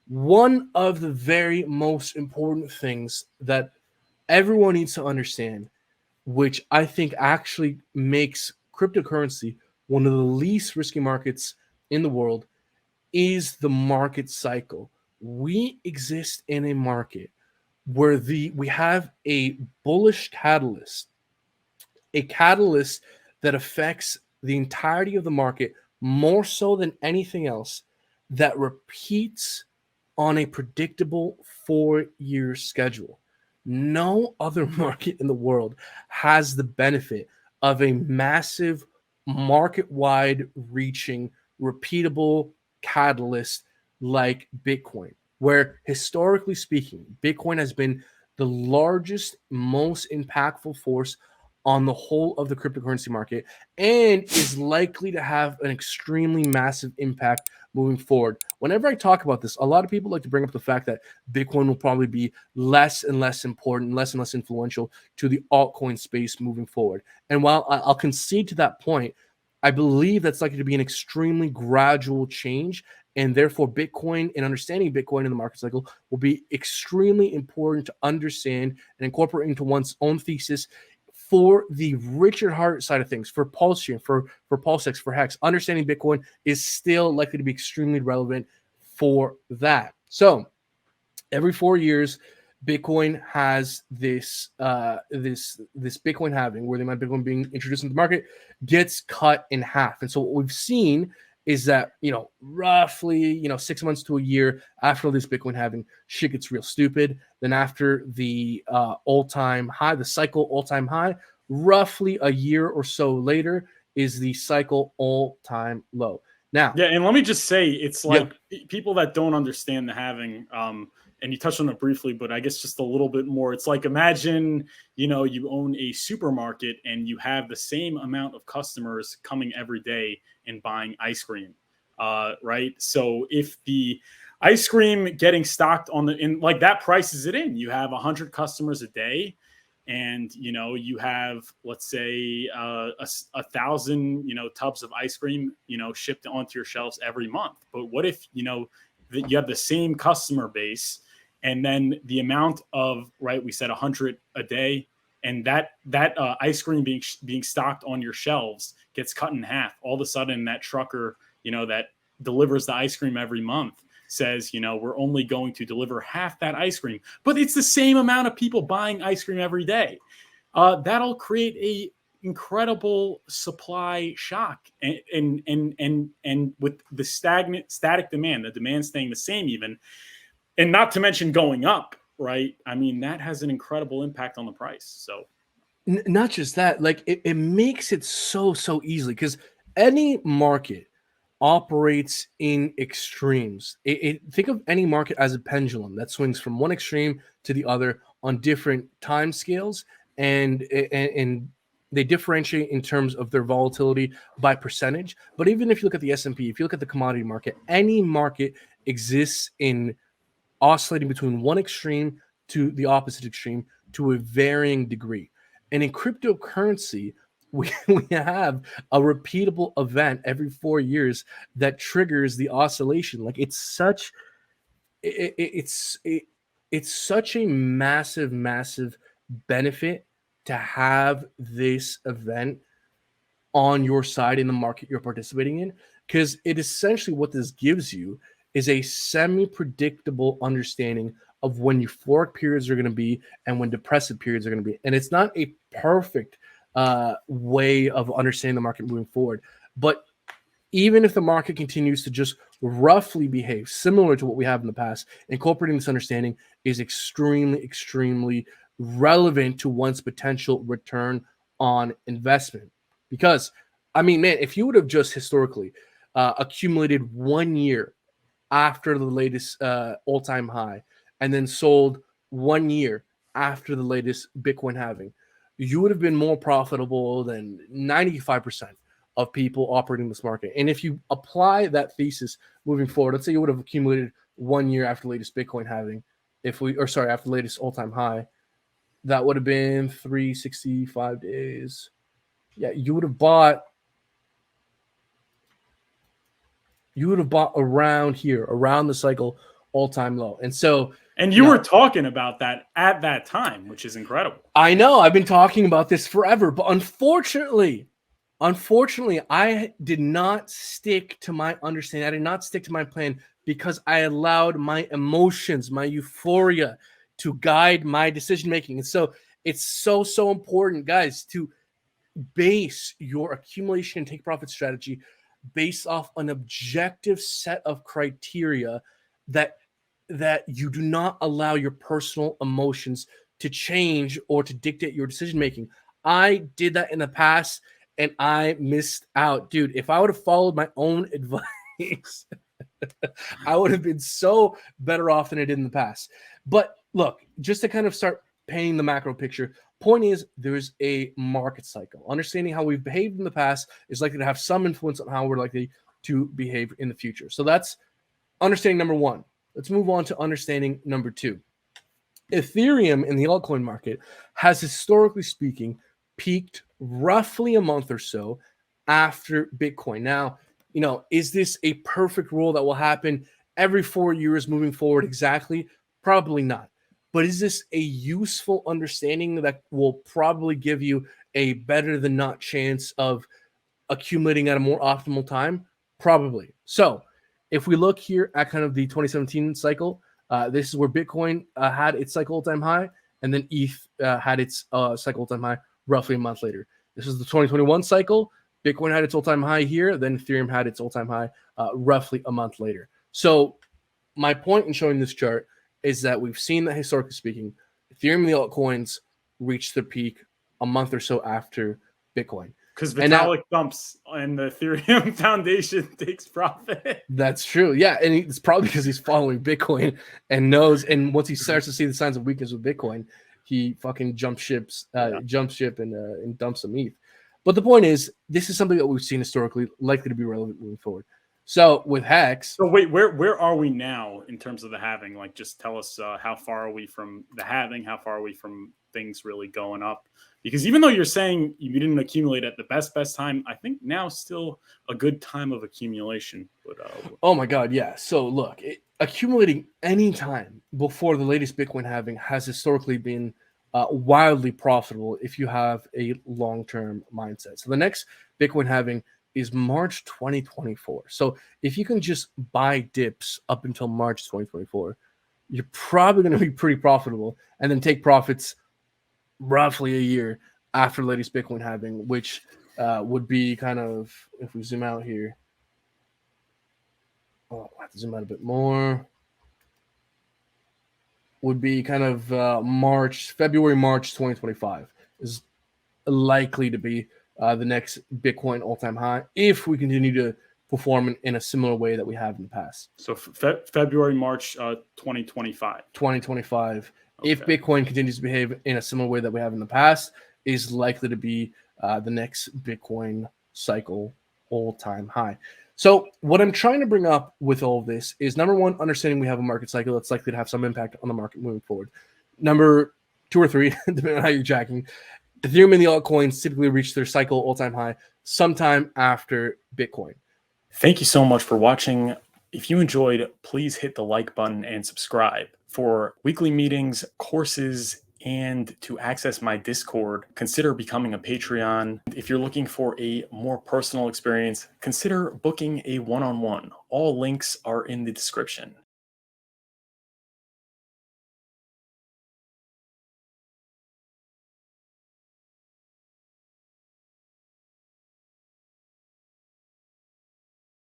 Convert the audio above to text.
One of the very most important things that everyone needs to understand, which I think actually makes cryptocurrency one of the least risky markets in the world, is the market cycle. We exist in a market where we have a bullish catalyst, a catalyst that affects the entirety of the market more so than anything else, that repeats on a predictable 4-year schedule. No other market in the world has the benefit of a massive market wide reaching repeatable catalyst like Bitcoin, where historically speaking, Bitcoin has been the largest, most impactful force on the whole of the cryptocurrency market and is likely to have an extremely massive impact moving forward. Whenever I talk about this, a lot of people like to bring up the fact that Bitcoin will probably be less and less important, less and less influential to the altcoin space moving forward. And while I'll concede to that point, I believe that's likely to be an extremely gradual change. And therefore, Bitcoin and understanding Bitcoin in the market cycle will be extremely important to understand and incorporate into one's own thesis for the Richard Hart side of things, for pulsechain, for pulsex, for hex. Understanding Bitcoin is still likely to be extremely relevant for that. So every 4 years, Bitcoin has this Bitcoin halving, where the amount of Bitcoin being introduced into the market gets cut in half. And so what we've seen is that, roughly, 6 months to a year after this Bitcoin halving, shit gets real stupid. Then after the all-time high, the cycle all-time high, roughly a year or so later is the cycle all-time low. Now, yeah, and let me just say, it's like people that don't understand the halving, and you touched on it briefly, but I guess just a little bit more. It's like, imagine, you own a supermarket and you have the same amount of customers coming every day and buying ice cream, right? So if the ice cream getting stocked in like that prices it in, you have 100 customers a day, and you have, let's say, 1,000 tubs of ice cream shipped onto your shelves every month. But what if that you have the same customer base, and then the amount of, right, we said 100 a day, and that ice cream being stocked on your shelves gets cut in half. All of a sudden, that trucker that delivers the ice cream every month says, we're only going to deliver half that ice cream, but it's the same amount of people buying ice cream every day. That'll create a incredible supply shock, and with the static demand, the demand staying the same even, and not to mention going up, right? I mean, that has an incredible impact on the price. So not just that, like it makes it so easily, because any market operates in extremes. Think of any market as a pendulum that swings from one extreme to the other on different time scales, and they differentiate in terms of their volatility by percentage. But even if you look at the S&P, if you look at the commodity market, any market exists in oscillating between one extreme to the opposite extreme to a varying degree. And in cryptocurrency, we have a repeatable event every 4 years that triggers the oscillation. Like it's such a massive benefit to have this event on your side in the market you're participating in, because it essentially, what this gives you is a semi-predictable understanding of when euphoric periods are going to be and when depressive periods are going to be. And it's not a perfect way of understanding the market moving forward, but even if the market continues to just roughly behave similar to what we have in the past, incorporating this understanding is extremely relevant to one's potential return on investment. Because, I mean, man, if you would have just historically accumulated 1 year after the latest all-time high, and then sold 1 year after the latest Bitcoin halving, you would have been more profitable than 95% of people operating this market. And if you apply that thesis moving forward, let's say you would have accumulated 1 year after the latest Bitcoin halving, after the latest all-time high, that would have been 365 days. Yeah, you would have bought around here, around the cycle all-time low. And so, and you were talking about that at that time, which is incredible. I know, I've been talking about this forever, but unfortunately, I did not stick to my understanding. I did not stick to my plan because I allowed my emotions, my euphoria to guide my decision making. And so it's so important, guys, to base your accumulation and take profit strategy based off an objective set of criteria that you do not allow your personal emotions to change or to dictate your decision making. I did that in the past and I missed out. Dude, if I would have followed my own advice, I would have been so better off than I did in the past. But look, just to kind of start painting the macro picture, point is there's a market cycle. Understanding how we've behaved in the past is likely to have some influence on how we're likely to behave in the future. So that's understanding number one. Let's move on to understanding number two. Ethereum in the altcoin market has, historically speaking, peaked roughly a month or so after Bitcoin. Now, is this a perfect rule that will happen every 4 years moving forward? Exactly? Probably not. But is this a useful understanding that will probably give you a better than not chance of accumulating at a more optimal time? Probably. So if we look here at kind of the 2017 cycle, this is where Bitcoin had its cycle all-time high, and then ETH had its cycle all-time high roughly a month later. This is the 2021 cycle. Bitcoin had its all-time high here, then Ethereum had its all-time high roughly a month later. So my point in showing this chart is that we've seen that, historically speaking, Ethereum and the altcoins reached their peak a month or so after Bitcoin. Because Vitalik dumps and the Ethereum Foundation takes profit. That's true. Yeah. And it's probably because he's following Bitcoin and knows. And once he starts to see the signs of weakness with Bitcoin, he fucking jumps ship and dumps some ETH. But the point is, this is something that we've seen historically, likely to be relevant moving forward. So with Hex. So wait, where are we now in terms of the halving? Like, just tell us how far are we from the halving? How far are we from things really going up? Because even though you're saying you didn't accumulate at the best time, I think now is still a good time of accumulation. But oh my God, yeah. So look, accumulating any time before the latest Bitcoin halving has historically been wildly profitable if you have a long-term mindset. So the next Bitcoin halving is March 2024. So if you can just buy dips up until March 2024, you're probably going to be pretty profitable, and then take profits roughly a year after the latest Bitcoin halving, which would be kind of, if we zoom out here, I have to zoom out a bit more, would be kind of February, March 2025 is likely to be the next Bitcoin all-time high if we continue to perform in a similar way that we have in the past. So February, March 2025. 2025. Okay. If Bitcoin continues to behave in a similar way that we have in the past, is likely to be the next Bitcoin cycle all-time high. So what I'm trying to bring up with all of this is, number one, understanding we have a market cycle that's likely to have some impact on the market moving forward. Number two or three, depending on how you're jacking, Ethereum and the altcoins typically reach their cycle all-time high sometime after Bitcoin. Thank you so much for watching. If you enjoyed, please hit the like button and subscribe. For weekly meetings, courses, and to access my Discord, consider becoming a Patreon. If you're looking for a more personal experience, consider booking a one-on-one. All links are in the description.